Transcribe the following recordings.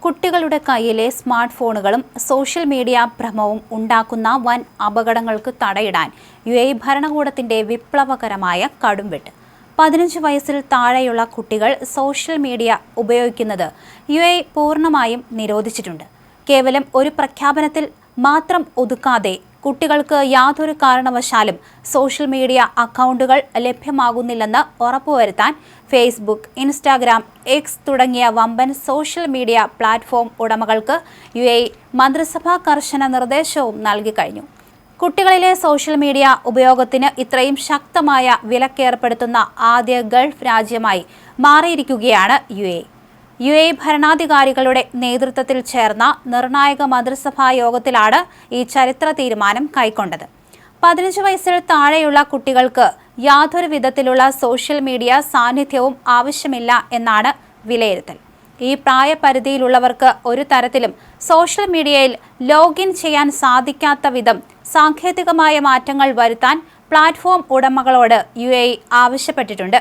കുട്ടികളുടെ കയ്യിലെ സ്മാർട്ട് ഫോണുകളും സോഷ്യൽ മീഡിയ ഭ്രമവും ഉണ്ടാക്കുന്ന വൻ അപകടങ്ങൾക്ക് തടയിടാൻ UAE ഭരണകൂടത്തിന്റെ വിപ്ലവകരമായ കടുംവെട്ട്. 15 വയസ്സിൽ താഴെയുള്ള കുട്ടികൾ സോഷ്യൽ മീഡിയ ഉപയോഗിക്കുന്നത് UAE പൂർണ്ണമായും നിരോധിച്ചിട്ടുണ്ട്. കേവലം ഒരു പ്രഖ്യാപനത്തിൽ മാത്രം ഒതുക്കാതെ കുട്ടികൾക്ക് യാതൊരു കാരണവശാലും സോഷ്യൽ മീഡിയ അക്കൗണ്ടുകൾ ലഭ്യമാകുന്നില്ലെന്ന് ഉറപ്പുവരുത്താൻ ഫേസ്ബുക്ക്, ഇൻസ്റ്റാഗ്രാം, എക്സ് തുടങ്ങിയ വമ്പൻ സോഷ്യൽ മീഡിയ പ്ലാറ്റ്ഫോം ഉടമകൾക്ക് UAE മന്ത്രിസഭ കർശന നിർദ്ദേശവും നൽകിക്കഴിഞ്ഞു. കുട്ടികളിലെ സോഷ്യൽ മീഡിയ ഉപയോഗത്തിന് ഇത്രയും ശക്തമായ വിലക്കേർപ്പെടുത്തുന്ന ആദ്യ ഗൾഫ് രാജ്യമായി മാറിയിരിക്കുകയാണ് UAE ഭരണാധികാരികളുടെ നേതൃത്വത്തിൽ ചേർന്ന നിർണായക മന്ത്രിസഭാ യോഗത്തിലാണ് ഈ ചരിത്ര തീരുമാനം കൈക്കൊണ്ടത്. 15 വയസ്സിൽ താഴെയുള്ള കുട്ടികൾക്ക് യാതൊരു വിധത്തിലുള്ള സോഷ്യൽ മീഡിയ സാന്നിധ്യവും ആവശ്യമില്ല എന്നാണ് വിലയിരുത്തൽ. ഈ പ്രായപരിധിയിലുള്ളവർക്ക് ഒരു തരത്തിലും സോഷ്യൽ മീഡിയയിൽ ലോഗിൻ ചെയ്യാൻ സാധിക്കാത്ത വിധം സാങ്കേതികമായ മാറ്റങ്ങൾ വരുത്താൻ പ്ലാറ്റ്ഫോം ഉടമകളോട് UAE ആവശ്യപ്പെട്ടിട്ടുണ്ട്.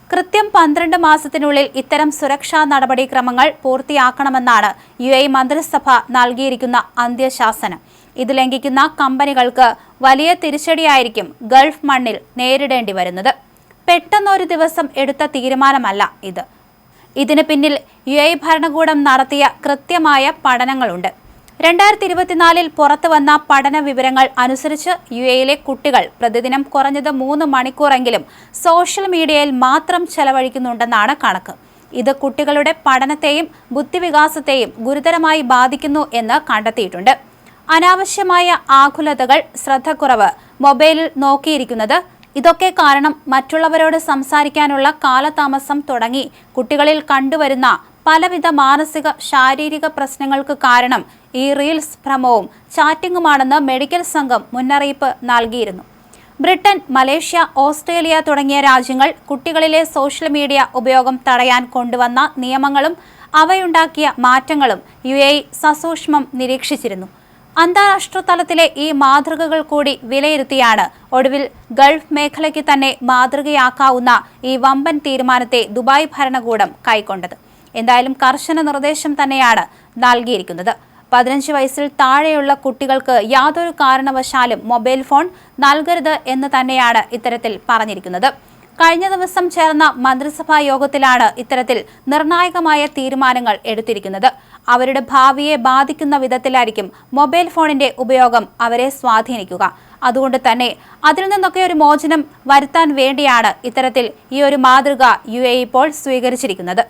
കൃത്യം 12 മാസത്തിനുള്ളിൽ ഇത്തരം സുരക്ഷാ നടപടിക്രമങ്ങൾ പൂർത്തിയാക്കണമെന്നാണ് UAE മന്ത്രിസഭ നൽകിയിരിക്കുന്ന അന്ത്യശാസനം. ഇത് ലംഘിക്കുന്ന കമ്പനികൾക്ക് വലിയ തിരിച്ചടിയായിരിക്കും ഗൾഫ് മണ്ണിൽ നേരിടേണ്ടി വരുന്നത്. പെട്ടെന്നൊരു ദിവസം എടുത്ത തീരുമാനമല്ല ഇത്. ഇതിന് പിന്നിൽ UAE ഭരണകൂടം നടത്തിയ കൃത്യമായ പഠനങ്ങളുണ്ട്. 2024 പുറത്തുവന്ന പഠന വിവരങ്ങൾ അനുസരിച്ച് UAEയിലെ കുട്ടികൾ പ്രതിദിനം കുറഞ്ഞത് 3 മണിക്കൂറെങ്കിലും സോഷ്യൽ മീഡിയയിൽ മാത്രം ചെലവഴിക്കുന്നുണ്ടെന്നാണ് കണക്ക്. ഇത് കുട്ടികളുടെ പഠനത്തെയും ബുദ്ധിവികാസത്തെയും ഗുരുതരമായി ബാധിക്കുന്നു എന്ന് കണ്ടെത്തിയിട്ടുണ്ട്. അനാവശ്യമായ ആകുലതകൾ, ശ്രദ്ധക്കുറവ്, മൊബൈലിൽ നോക്കിയിരിക്കുന്നത്, ഇതൊക്കെ കാരണം മറ്റുള്ളവരോട് സംസാരിക്കാനുള്ള കാലതാമസം തുടങ്ങി കുട്ടികളിൽ കണ്ടുവരുന്ന പലവിധ മാനസിക, ശാരീരിക പ്രശ്നങ്ങൾക്ക് കാരണം ഈ റീൽസ് ഭ്രമവും ചാറ്റിംഗുമാണെന്ന് മെഡിക്കൽ സംഘം മുന്നറിയിപ്പ് നൽകിയിരുന്നു. ബ്രിട്ടൻ, മലേഷ്യ, ഓസ്ട്രേലിയ തുടങ്ങിയ രാജ്യങ്ങൾ കുട്ടികളിലെ സോഷ്യൽ മീഡിയ ഉപയോഗം തടയാൻ കൊണ്ടുവന്ന നിയമങ്ങളും അവയുണ്ടാക്കിയ മാറ്റങ്ങളും UAE സസൂക്ഷ്മം നിരീക്ഷിച്ചിരുന്നു. അന്താരാഷ്ട്ര തലത്തിലെ ഈ മാതൃകകൾ കൂടി വിലയിരുത്തിയാണ് ഒടുവിൽ ഗൾഫ് മേഖലയ്ക്ക് തന്നെ മാതൃകയാക്കാവുന്ന ഈ വമ്പൻ തീരുമാനത്തെ ദുബായ് ഭരണകൂടം കൈക്കൊണ്ടത്. എന്തായാലും കർശന നിർദ്ദേശം തന്നെയാണ് നൽകിയിരിക്കുന്നത്. 15 വയസ്സിൽ താഴെയുള്ള കുട്ടികൾക്ക് യാതൊരു കാരണവശാലും മൊബൈൽ ഫോൺ നൽകരുത് എന്ന് തന്നെയാണ് ഇത്തരത്തിൽ പറഞ്ഞിരിക്കുന്നത്. കഴിഞ്ഞ ദിവസം ചേർന്ന മന്ത്രിസഭാ യോഗത്തിലാണ് ഇത്തരത്തിൽ നിർണായകമായ തീരുമാനങ്ങൾ എടുത്തിരിക്കുന്നത്. അവരുടെ ഭാവിയെ ബാധിക്കുന്ന വിധത്തിലായിരിക്കും മൊബൈൽ ഫോണിന്റെ ഉപയോഗം അവരെ സ്വാധീനിക്കുക. അതുകൊണ്ട് തന്നെ അതിൽ നിന്നൊക്കെ ഒരു മോചനം വരുത്താൻ വേണ്ടിയാണ് ഇത്തരത്തിൽ ഈ ഒരു മാതൃക UAE ഇപ്പോൾ സ്വീകരിച്ചിരിക്കുന്നത്.